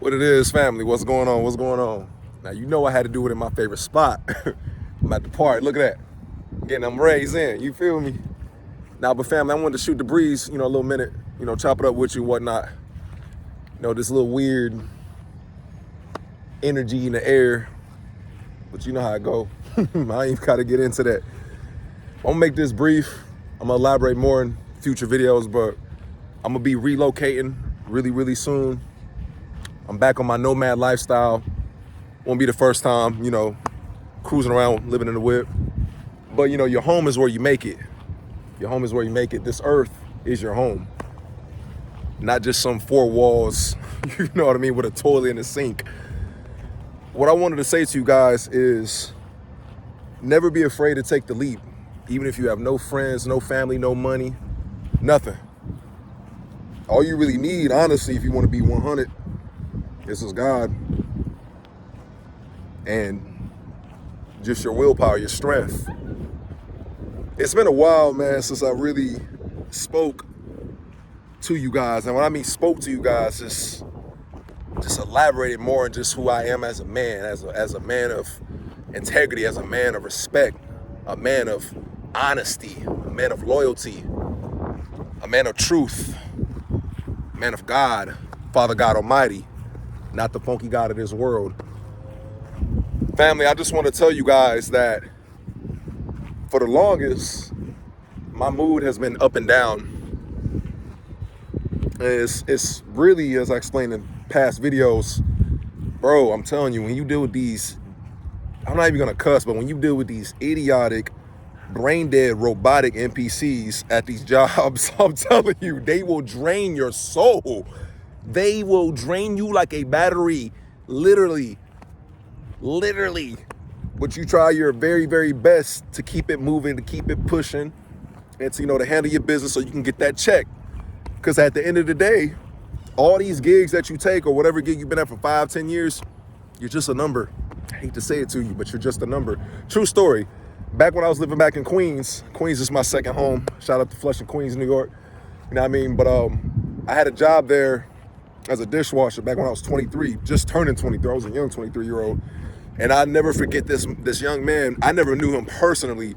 What it is, family? What's going on? What's going on? Now, you know I had to do it in my favorite spot. I'm at the park. Look at that. Getting them rays in. You feel me? Now, but family, I wanted to shoot the breeze, a little minute, chop it up with you and whatnot. This little weird energy in the air. But you know how I go. I ain't got to get into that. I'm going to make this brief. I'm going to elaborate more in future videos, but I'm going to be relocating really, really soon. I'm back on my nomad lifestyle. Won't be the first time, cruising around, living in the whip. But, your home is where you make it. Your home is where you make it. This earth is your home. Not just some four walls, you know what I mean, with a toilet and a sink. What I wanted to say to you guys is never be afraid to take the leap. Even if you have no friends, no family, no money, nothing. All you really need, honestly, if you want to be 100, is God. And just your willpower, your strength. It's been a while, man, since I really spoke to you guys. And when I mean spoke to you guys, just elaborated more on just who I am as a man, as a man of integrity, as a man of respect, a man of honesty, a man of loyalty, a man of truth, a man of God, Father God Almighty, not the funky God of this world. Family, I just want to tell you guys that for the longest, my mood has been up and down. It's really, as I explained in past videos, bro, I'm telling you, when you deal with these, I'm not even gonna cuss, but when you deal with these idiotic, brain dead, robotic NPCs at these jobs, I'm telling you, they will drain your soul. They will drain you like a battery, literally. But you try your very, very best to keep it moving, to keep it pushing, and to handle your business so you can get that check. Because at the end of the day, all these gigs that you take, or whatever gig you've been at for 5-10 years, you're just a number. I hate to say it to you, but you're just a number. True story. Back when I was living back in Queens is my second home. Shout out to Flushing, Queens, New York. You know what I mean? But I had a job there as a dishwasher back when I was 23, just turning 23. I was a young 23-year-old. And I never forget this young man. I never knew him personally,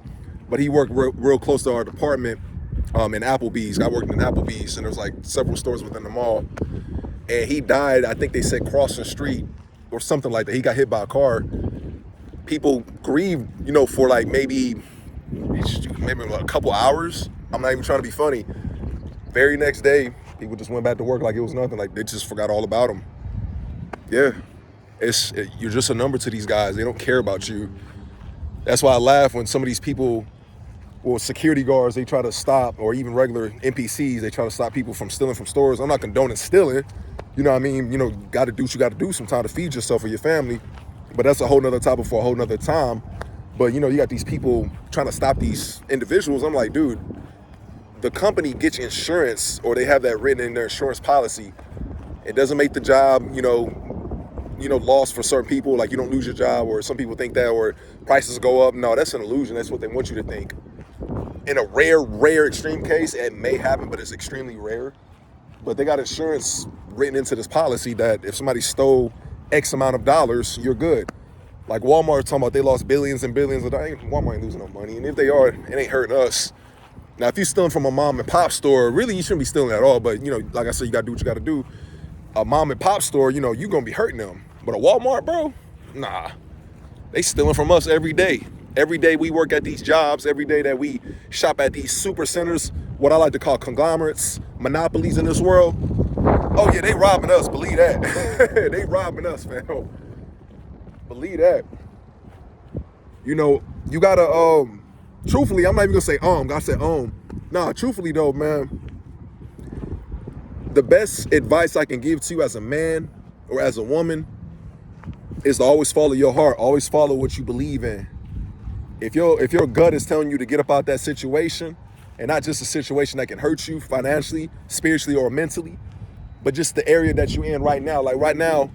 but he worked real close to our department in Applebee's. I worked in Applebee's, and there was like several stores within the mall. And he died, I think they said crossing the street or something like that. He got hit by a car. People grieved, for like maybe a couple hours. I'm not even trying to be funny. Very next day, people just went back to work like it was nothing. Like they just forgot all about him. Yeah. You're just a number to these guys. They don't care about you. That's why I laugh when some of these people, security guards, they try to stop, or even regular NPCs, they try to stop people from stealing from stores. I'm not condoning stealing. You know what I mean? Got to do what you got to do sometime to feed yourself or your family. But that's a whole nother topic for a whole nother time. But, you got these people trying to stop these individuals. I'm like, dude, the company gets insurance, or they have that written in their insurance policy. It doesn't make the job, lost for certain people, like you don't lose your job, or some people think that, or prices go up. No, that's an illusion. That's what they want you to think. In a rare extreme case, it may happen, but it's extremely rare. But they got insurance written into this policy that if somebody stole X amount of dollars, you're good. Like Walmart talking about they lost billions and billions of dollars. Walmart ain't losing no money, and if they are, it ain't hurting us. Now, if you're stealing from a mom and pop store, really you shouldn't be stealing at all. But like I said, you gotta do what you gotta do. A mom and pop store, you're gonna be hurting them. But a Walmart, bro, nah. They stealing from us every day. Every day we work at these jobs, every day that we shop at these super centers, what I like to call conglomerates, monopolies in this world. Oh yeah, they robbing us, believe that. They robbing us, man. Believe that. You gotta, truthfully, I'm not even gonna say I said Nah, truthfully though, man, the best advice I can give to you as a man or as a woman is to always follow your heart. Always follow what you believe in. If your gut is telling you to get up out that situation, and not just a situation that can hurt you financially, spiritually, or mentally, but just the area that you're in right now. Like right now,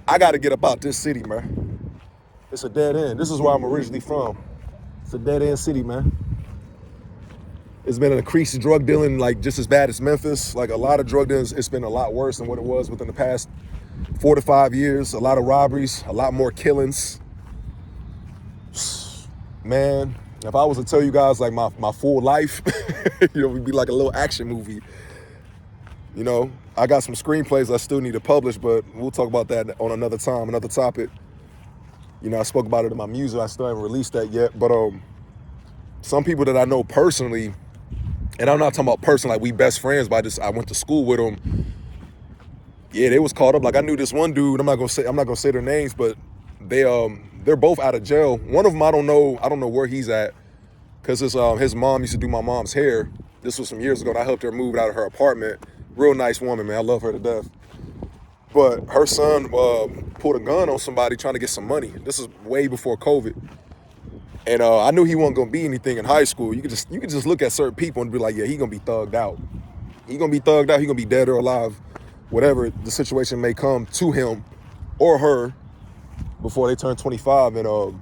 I got to get up out this city, man. It's a dead end. This is where I'm originally from. It's a dead end city, man. It's been an increased drug dealing, like just as bad as Memphis. Like a lot of drug dealers, it's been a lot worse than what it was within the past 4 to 5 years. A lot of robberies, a lot more killings. Man, if I was to tell you guys like my full life, it'd be like a little action movie. I got some screenplays I still need to publish, but we'll talk about that on another time, another topic. I spoke about it in my music. I still haven't released that yet. But some people that I know personally, and I'm not talking about personally, like we best friends, but I went to school with them. Yeah, they was caught up. Like I knew this one dude. I'm not gonna say their names, but they're both out of jail. One of them I don't know where he's at, because his mom used to do my mom's hair. This was some years ago, and I helped her move out of her apartment. Real nice woman, man. I love her to death. But her son pulled a gun on somebody trying to get some money. This is way before COVID. And I knew he wasn't gonna be anything in high school. You could just look at certain people and be like, yeah, he gonna be thugged out. He gonna be thugged out. He gonna be dead or alive, whatever the situation may come to him or her before they turn 25. And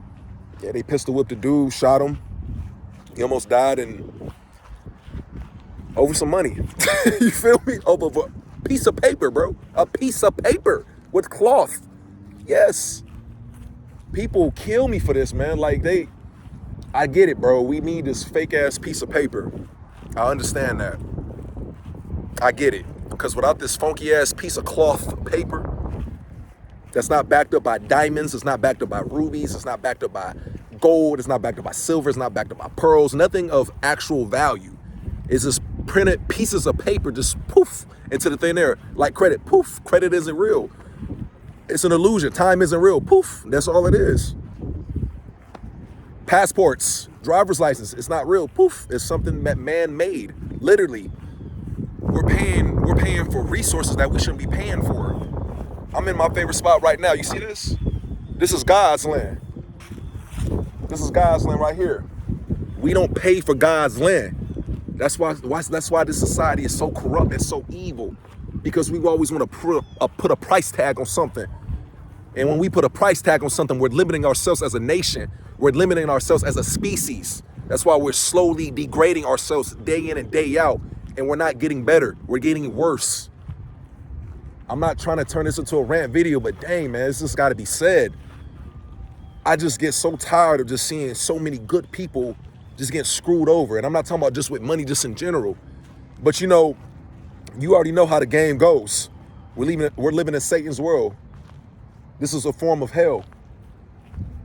they pistol whipped the dude, shot him. He almost died, and over some money. You feel me? Over a piece of paper, bro. A piece of paper with cloth. Yes. People kill me for this, man. Like I get it, bro. We need this fake ass piece of paper. I understand that. I get it. Because without this funky ass piece of cloth paper that's not backed up by diamonds, it's not backed up by rubies, it's not backed up by gold, it's not backed up by silver, it's not backed up by pearls, nothing of actual value. It's just printed pieces of paper, just poof, into the thin air. Like credit, poof. Credit isn't real. It's an illusion. Time isn't real. Poof. That's all it is. Passports, driver's license, it's not real. Poof. It's something that man made. Literally. We're paying for resources that we shouldn't be paying for. I'm in my favorite spot right now. You see this? This is God's land. This is God's land right here. We don't pay for God's land. That's why this society is so corrupt and so evil, because we always want to put a price tag on something. And when we put a price tag on something, we're limiting ourselves as a nation. We're limiting ourselves as a species. That's why we're slowly degrading ourselves day in and day out, and we're not getting better. We're getting worse. I'm not trying to turn this into a rant video, but dang, man, it's just got to be said. I just get so tired of just seeing so many good people just getting screwed over. And I'm not talking about just with money, just in general. But you already know how the game goes. We're living in Satan's world. This is a form of hell.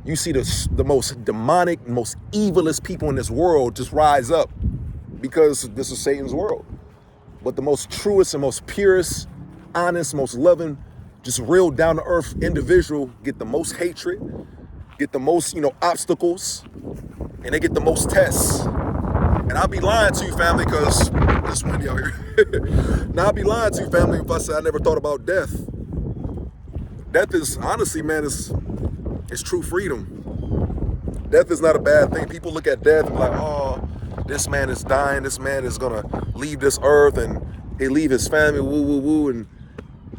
You see the most demonic, most evilest people in this world just rise up, because this is Satan's world. But the most truest and most purest, honest, most loving, just real down-to-earth individual get the most hatred, get the most, obstacles, and they get the most tests. And I'll be lying to you, family, because it's windy out here. Now, I'll be lying to you, family, if I say I never thought about death. Death is, honestly, man, it's true freedom. Death is not a bad thing. People look at death and be like, oh, this man is dying. This man is going to leave this earth, and he leave his family, woo, woo, woo. And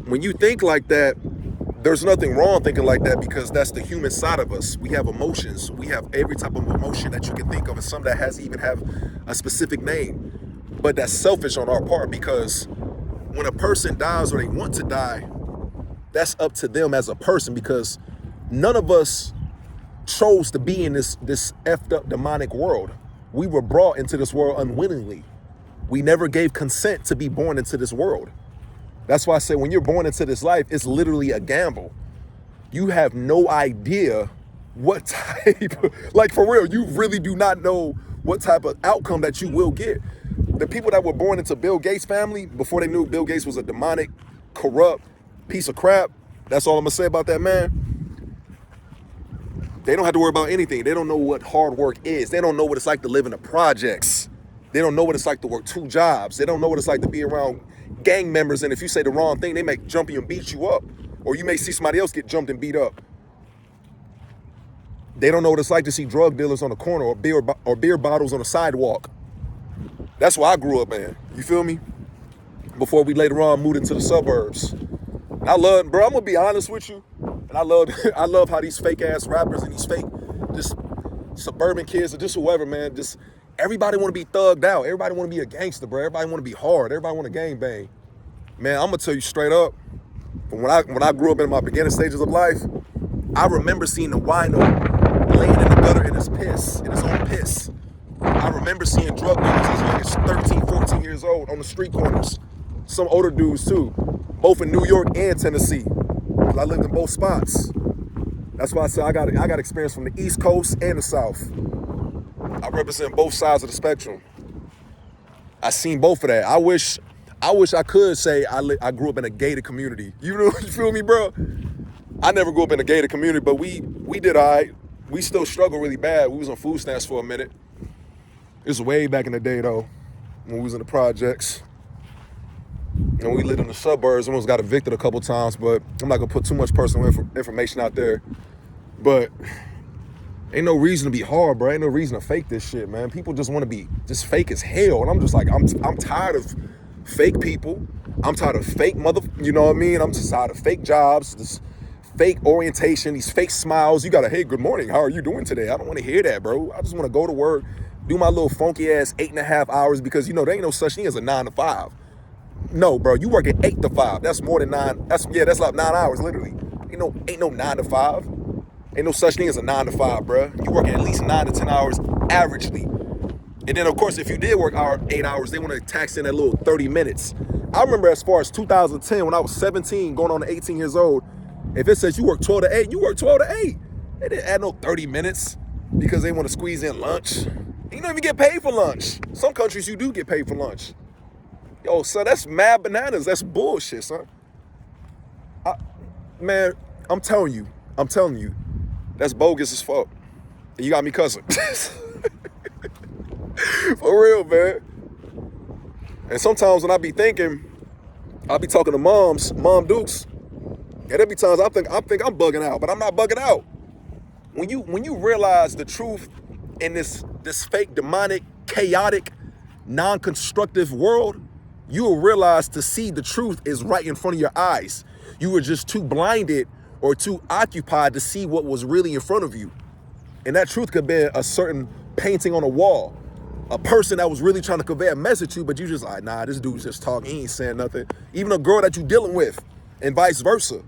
when you think like that, there's nothing wrong thinking like that, because that's the human side of us. We have emotions. We have every type of emotion that you can think of, and some that have a specific name. But that's selfish on our part, because when a person dies or they want to die, that's up to them as a person, because none of us chose to be in this effed up demonic world. We were brought into this world unwillingly. We never gave consent to be born into this world. That's why I say when you're born into this life, it's literally a gamble. You have no idea what type, like for real, you really do not know what type of outcome that you will get. The people that were born into Bill Gates' family before they knew Bill Gates was a demonic, corrupt piece of crap, that's all I'm gonna say about that man. They don't have to worry about anything. They don't know what hard work is. They don't know what it's like to live in the projects. They don't know what it's like to work 2 jobs. They don't know what it's like to be around gang members, and if you say the wrong thing, they may jump you and beat you up, or you may see somebody else get jumped and beat up. They don't know what it's like to see drug dealers on the corner, or beer bottles on the sidewalk. That's where I grew up, man. You feel me? Before we later on moved into the suburbs. And I'm gonna be honest with you, and I love how these fake ass rappers and these fake just suburban kids or just whoever, man, just Everybody want to be thugged out. Everybody want to be a gangster, bro. Everybody want to be hard. Everybody want to gang bang. Man, I'm gonna tell you straight up. From when I grew up in my beginning stages of life, I remember seeing the wino laying in the gutter in his own piss. I remember seeing drug dealers as young as 13, 14 years old on the street corners. Some older dudes too, both in New York and Tennessee. I lived in both spots. That's why I say I got experience from the East Coast and the South. I represent both sides of the spectrum. I seen both of that. I wish I could say I grew up in a gated community. You feel me, bro? I never grew up in a gated community, but we did all right. We still struggle really bad. We was on food stamps for a minute. It was way back in the day though, when we was in the projects. And we lived in the suburbs. Almost got evicted a couple times, but I'm not gonna put too much personal information out there. But ain't no reason to be hard, bro. Ain't no reason to fake this shit, man. People just want to be just fake as hell, and I'm just like, I'm tired of fake people. I'm tired of fake you know what I mean? I'm just tired of fake jobs, this fake orientation, these fake smiles. You gotta, hey, good morning, how are you doing today? I don't want to hear that, bro. I just want to go to work, do my little funky ass 8.5 hours, because there ain't no such thing as a 9 to 5. No, bro, you work at 8 to 5. That's more than 9. That's like 9 hours, literally. Ain't no 9 to 5. Ain't no such thing as a 9 to 5, bro. You working at least 9 to 10 hours averagely. And then, of course, if you did work 8 hours, they want to tax in that little 30 minutes. I remember as far as 2010, when I was 17, going on to 18 years old, if it says you work 12 to 8, you work 12 to 8. They didn't add no 30 minutes because they want to squeeze in lunch. You don't even get paid for lunch. Some countries, you do get paid for lunch. Yo, son, that's mad bananas. That's bullshit, son. Man, I'm telling you, that's bogus as fuck. And you got me cussing. For real, man. And sometimes when I be thinking, I be talking to Mom Dukes, and there be times I think I'm bugging out, but I'm not bugging out. When you realize the truth in this fake, demonic, chaotic, non-constructive world, you will realize to see the truth is right in front of your eyes. You were just too blinded or too occupied to see what was really in front of you. And that truth could be a certain painting on a wall, a person that was really trying to convey a message to you, but you just like, nah, this dude's just talking, he ain't saying nothing. Even a girl that you dealing with, and vice versa.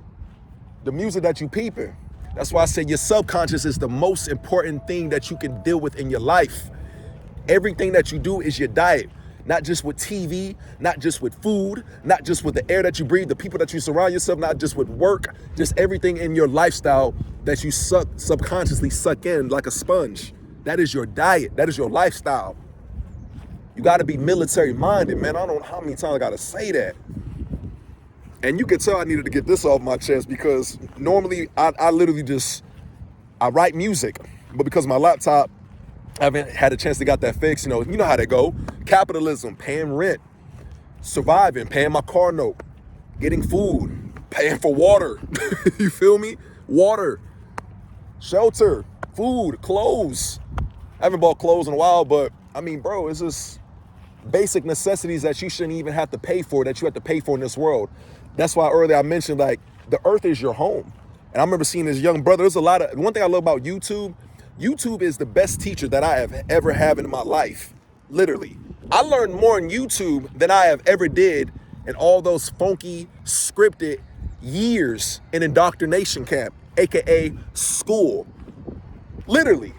The music that you peeping. That's why I say your subconscious is the most important thing that you can deal with in your life. Everything that you do is your diet. Not just with TV, not just with food, not just with the air that you breathe, the people that you surround yourself, not just with work, just everything in your lifestyle that you subconsciously suck in like a sponge. That is your diet. That is your lifestyle. You got to be military minded, man. I don't know how many times I got to say that. And you can tell I needed to get this off my chest because normally I literally I write music, but because my laptop, I haven't had a chance to get that fixed. You know how they go. Capitalism, paying rent, surviving, paying my car note, getting food, paying for water. You feel me? Water, shelter, food, clothes. I haven't bought clothes in a while, but I mean, bro, it's just basic necessities that you shouldn't even have to pay for, that you have to pay for in this world. That's why earlier I mentioned, like, the earth is your home. And I remember seeing this young brother. There's one thing I love about YouTube is the best teacher that I have ever had in my life. Literally. I learned more on YouTube than I have ever did in all those funky, scripted years in indoctrination camp, AKA school. Literally.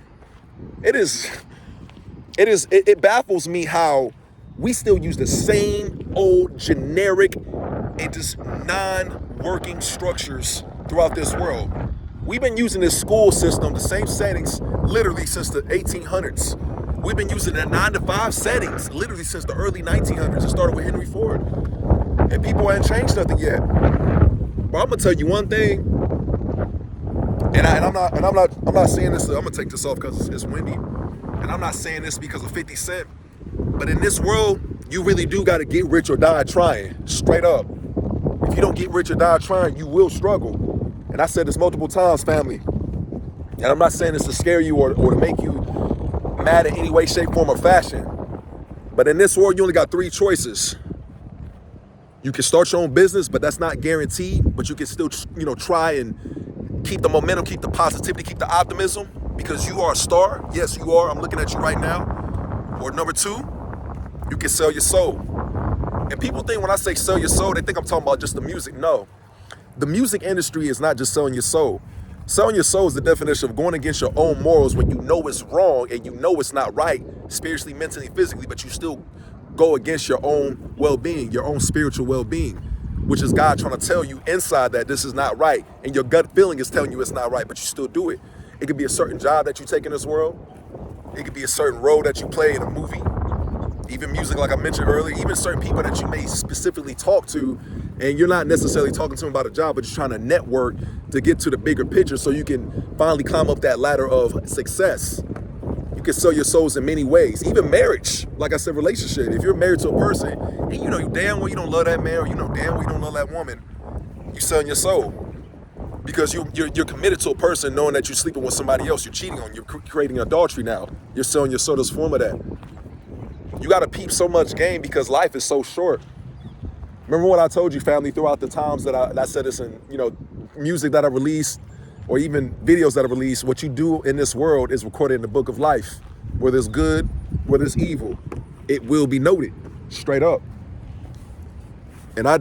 It baffles me how we still use the same old generic and just non-working structures throughout this world. We've been using this school system, the same settings, literally since the 1800s. We've been using the 9 to 5 settings, literally since the early 1900s. It started with Henry Ford. And people haven't changed nothing yet. But I'm gonna tell you one thing, and I'm not saying this, I'm gonna take this off because it's windy. And I'm not saying this because of 50 Cent. But in this world, you really do gotta get rich or die trying, straight up. If you don't get rich or die trying, you will struggle. And I said this multiple times, family. And I'm not saying this to scare you or to make you mad in any way, shape, form, or fashion. But in this world, you only got 3 choices. You can start your own business, but that's not guaranteed. But you can still, try and keep the momentum, keep the positivity, keep the optimism, because you are a star. Yes, you are. I'm looking at you right now. Or number two, you can sell your soul. And people think when I say sell your soul, they think I'm talking about just the music. No. The music industry is not just selling your soul. Selling your soul is the definition of going against your own morals when you know it's wrong and you know it's not right, spiritually, mentally, physically, but you still go against your own well-being, your own spiritual well-being, which is God trying to tell you inside that this is not right. And your gut feeling is telling you it's not right, but you still do it. It could be a certain job that you take in this world. It could be a certain role that you play in a movie. Even music, like I mentioned earlier, even certain people that you may specifically talk to, and you're not necessarily talking to them about a job, but you're trying to network to get to the bigger picture so you can finally climb up that ladder of success. You can sell your souls in many ways. Even marriage, like I said, relationship. If you're married to a person and you know you damn well you don't love that man, or you know damn well you don't love that woman, you're selling your soul. Because you're committed to a person knowing that you're sleeping with somebody else, you're cheating on, you're creating adultery now. You're selling your soul. There's a form of that. You got to peep so much game because life is so short. Remember what I told you, family, throughout the times that I said this in, music that I released or even videos that I released, what you do in this world is recorded in the book of life. Whether it's good, whether it's evil, it will be noted straight up. And I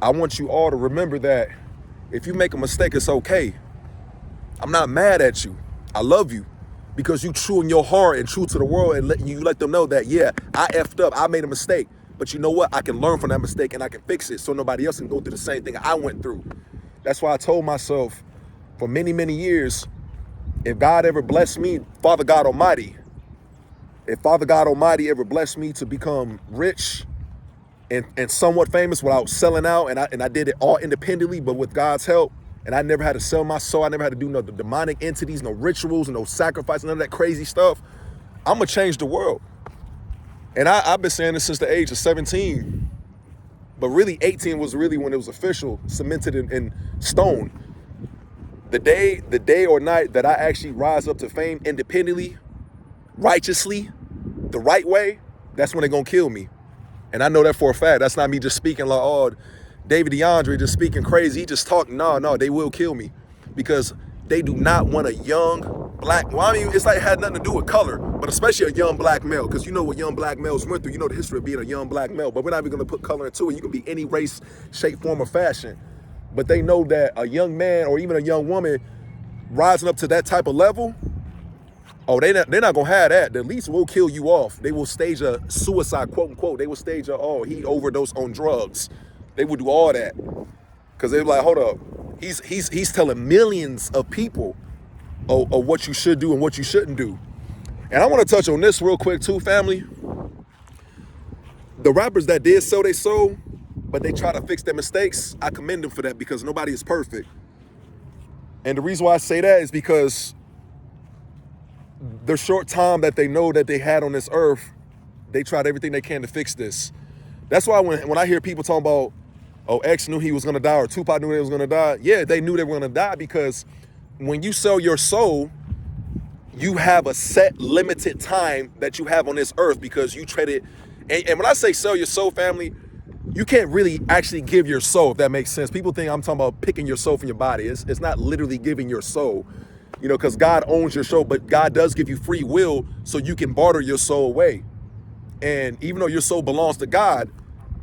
want you all to remember that if you make a mistake, it's okay. I'm not mad at you. I love you. Because you true in your heart and true to the world, and let them know that, yeah, I effed up, I made a mistake. But you know what? I can learn from that mistake and I can fix it so nobody else can go through the same thing I went through. That's why I told myself for many, many years, if God ever blessed me, Father God Almighty, if Father God Almighty ever blessed me to become rich and somewhat famous without selling out, and I did it all independently, but with God's help, and I never had to sell my soul. I never had to do no demonic entities, no rituals, no sacrifice, none of that crazy stuff. I'm going to change the world. And I've been saying this since the age of 17. But really, 18 was really when it was official, cemented in stone. The day or night that I actually rise up to fame independently, righteously, the right way, that's when they're going to kill me. And I know that for a fact. That's not me just speaking like, oh, David DeAndre just speaking crazy. He just talking. No, they will kill me because they do not want a young black. Well, I mean, it's like it had nothing to do with color, but especially a young black male, because you know what young black males went through. You know the history of being a young black male, but we're not even going to put color into it. You can be any race, shape, form, or fashion. But they know that a young man or even a young woman rising up to that type of level, they're not going to have that. The least will kill you off. They will stage a suicide, quote unquote. They will stage he overdosed on drugs. They would do all that because they're like, hold up, he's telling millions of people of what you should do and what you shouldn't do. And I want to touch on this real quick too, family. The rappers that did sell their soul, but they try to fix their mistakes, I commend them for that because nobody is perfect. And the reason why I say that is because the short time that they know that they had on this earth, they tried everything they can to fix this. That's why when I hear people talking about, X knew he was going to die or Tupac knew he was going to die. Yeah, they knew they were going to die because when you sell your soul, you have a set limited time that you have on this earth because you traded. And when I say sell your soul, family, you can't really actually give your soul, if that makes sense. People think I'm talking about picking your soul from your body. It's not literally giving your soul, because God owns your soul, but God does give you free will so you can barter your soul away. And even though your soul belongs to God,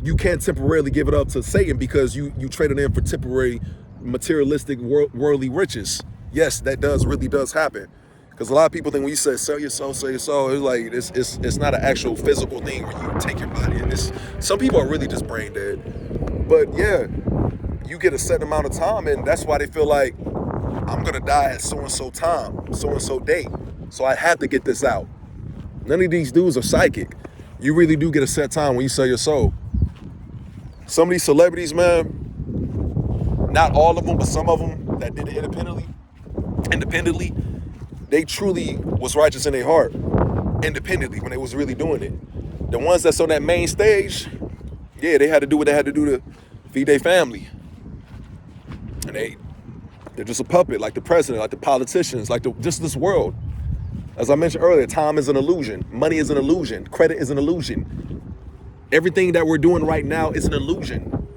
you can't temporarily give it up to Satan because you trade it in for temporary materialistic worldly riches. Yes, that really does happen. Because a lot of people think when you say sell your soul, it's like it's not an actual physical thing where you take your body in. Some people are really just brain dead. But yeah, you get a certain amount of time, and that's why they feel like I'm gonna die at so-and-so time, so-and-so date. So I have to get this out. None of these dudes are psychic. You really do get a set time when you sell your soul. Some of these celebrities, man, not all of them, but some of them that did it independently, they truly was righteous in their heart, independently, when they was really doing it. The ones that's on that main stage, yeah, they had to do what they had to do to feed their family. And they're just a puppet, like the president, like the politicians, like just this world. As I mentioned earlier, time is an illusion. Money is an illusion. Credit is an illusion. Everything that we're doing right now is an illusion.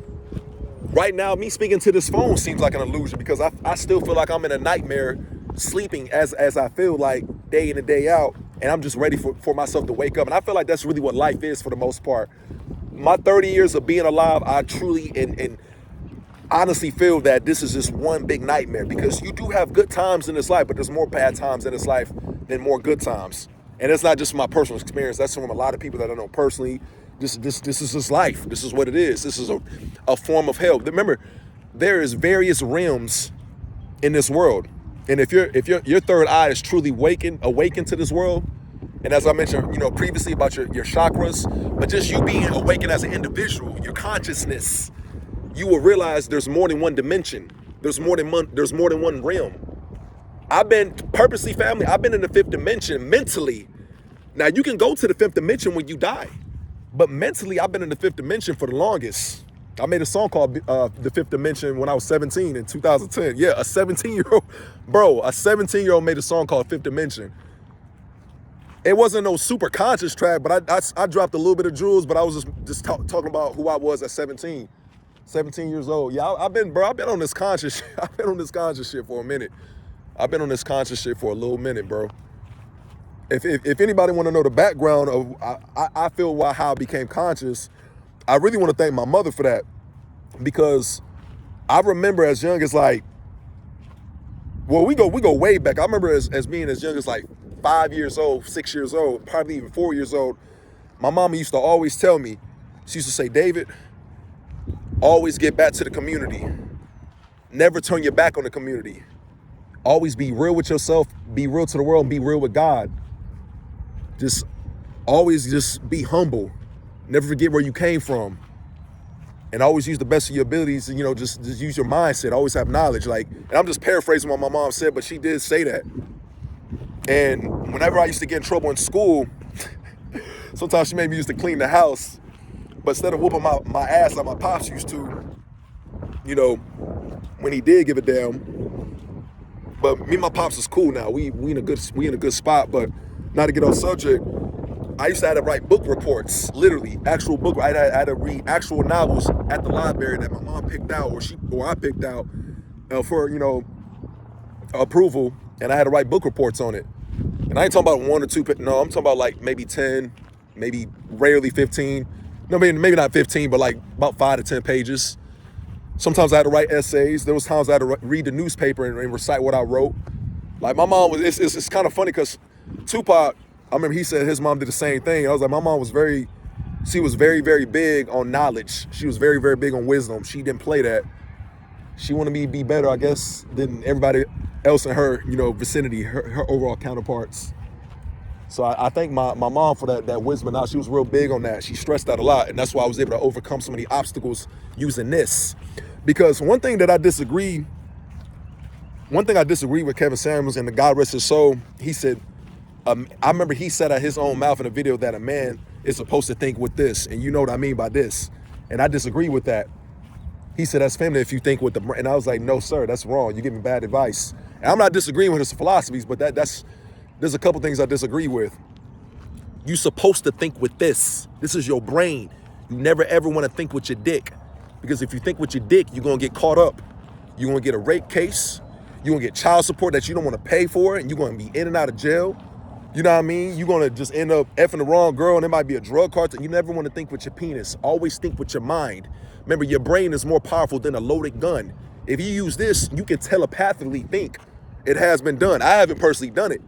Right now, me speaking to this phone seems like an illusion because I still feel like I'm in a nightmare sleeping as I feel like day in and day out and I'm just ready for myself to wake up. And I feel like that's really what life is for the most part. My 30 years of being alive, I truly and honestly feel that this is just one big nightmare, because you do have good times in this life, but there's more bad times in this life than more good times. And it's not just my personal experience. That's from a lot of people that I know personally. This is just life. This is what it is. This is a form of hell. Remember, there is various realms in this world. And if your third eye is truly awakened to this world, and as I mentioned, previously about your chakras, but just you being awakened as an individual, your consciousness, you will realize there's more than one dimension. There's more than one realm. I've been in the fifth dimension mentally. Now you can go to the fifth dimension when you die, but mentally I've been in the fifth dimension for the longest. I made a song called The Fifth Dimension when I was 17 in 2010. Yeah, a 17-year-old made a song called Fifth Dimension. It wasn't no super conscious track, but I dropped a little bit of jewels, but I was just talking about who I was at 17 years old. Yeah, I've been on this conscious shit. I've been on this conscious shit for a minute. I've been on this conscious shit for a little minute, bro. If anybody want to know the background of I feel how I became conscious, I really want to thank my mother for that, because I remember as young as we go way back. I remember as being as young as 5 years old, 6 years old, probably even 4 years old. My mama used to always tell me, she used to say, David, always get back to the community. Never turn your back on the community. Always be real with yourself, be real to the world, and be real with God. Always be humble. Never forget where you came from. And always use the best of your abilities and, just use your mindset. Always have knowledge. And I'm just paraphrasing what my mom said, but she did say that. And whenever I used to get in trouble in school, sometimes she made me used to clean the house. But instead of whooping my ass like my pops used to, when he did give a damn. But me and my pops is cool now. We in a good spot. But not to get off subject, I used to have to write book reports, literally actual book. I had to read actual novels at the library that my mom picked out or I picked out for approval, and I had to write book reports on it. And I ain't talking about 1 or 2. No, I'm talking about maybe 10, maybe rarely 15. No, maybe not 15, but about 5 to 10 pages. Sometimes I had to write essays. There was times I had to read the newspaper and recite what I wrote. My mom was. It's kind of funny because Tupac, I remember he said his mom did the same thing. I was like, my mom was very, very big on knowledge. She was very, very big on wisdom. She didn't play that. She wanted me to be better, I guess, than everybody else in her, vicinity, her overall counterparts. So I thank my mom for that wisdom. Now she was real big on that. She stressed that a lot, and that's why I was able to overcome so many obstacles using this. Because one thing I disagree with Kevin Samuels, and the God rest his soul, he said, I remember he said out his own mouth in a video that a man is supposed to think with this, and you know what I mean by this. And I disagree with that. He said, that's feminine if you think with the brain. And I was like, no, sir, that's wrong. You give me bad advice. And I'm not disagreeing with his philosophies, but there's a couple things I disagree with. You're supposed to think with this. This is your brain. You never ever want to think with your dick. Because if you think with your dick, you're going to get caught up. You're going to get a rape case. You're going to get child support that you don't want to pay for, and you're going to be in and out of jail. You know what I mean? You're going to just end up effing the wrong girl, and it might be a drug cartel. You never want to think with your penis. Always think with your mind. Remember, your brain is more powerful than a loaded gun. If you use this, you can telepathically think. It has been done. I haven't personally done it,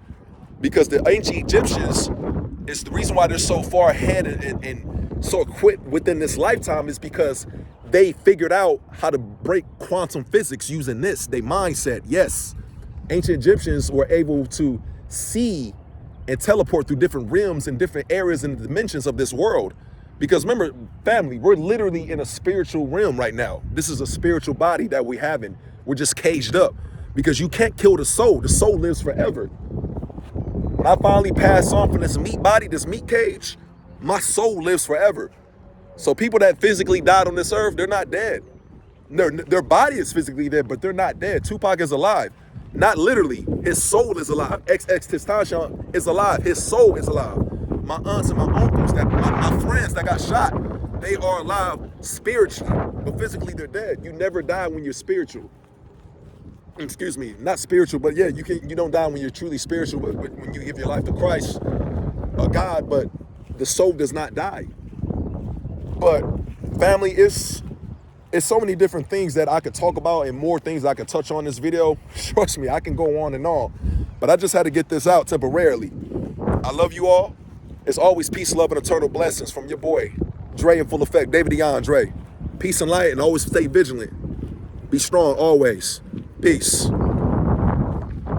because the ancient Egyptians, it's the reason why they're so far ahead and so equipped within this lifetime is because they figured out how to break quantum physics using this. They mindset, yes. Ancient Egyptians were able to see and teleport through different realms and different areas and dimensions of this world. Because remember, family, we're literally in a spiritual realm right now. This is a spiritual body that we have, and we're just caged up. Because you can't kill the soul. The soul lives forever. When I finally pass on from this meat body, this meat cage, my soul lives forever. So people that physically died on this earth, they're not dead. Their body is physically dead, but they're not dead. Tupac is alive. Not literally. His soul is alive. XXXTentacion is alive. His soul is alive. My aunts and my uncles, my friends that got shot, they are alive spiritually, but physically they're dead. You never die when you're spiritual. excuse me, not spiritual, but yeah, you don't die when you're truly spiritual, but when you give your life to Christ, God, but the soul does not die. But family, it's so many different things that I could talk about and more things I could touch on this video. Trust me, I can go on and on, but I just had to get this out temporarily. I love you all. It's always peace, love, and eternal blessings from your boy, Dre in full effect, David DeAndre. Peace and light, and always stay vigilant. Be strong always. Peace.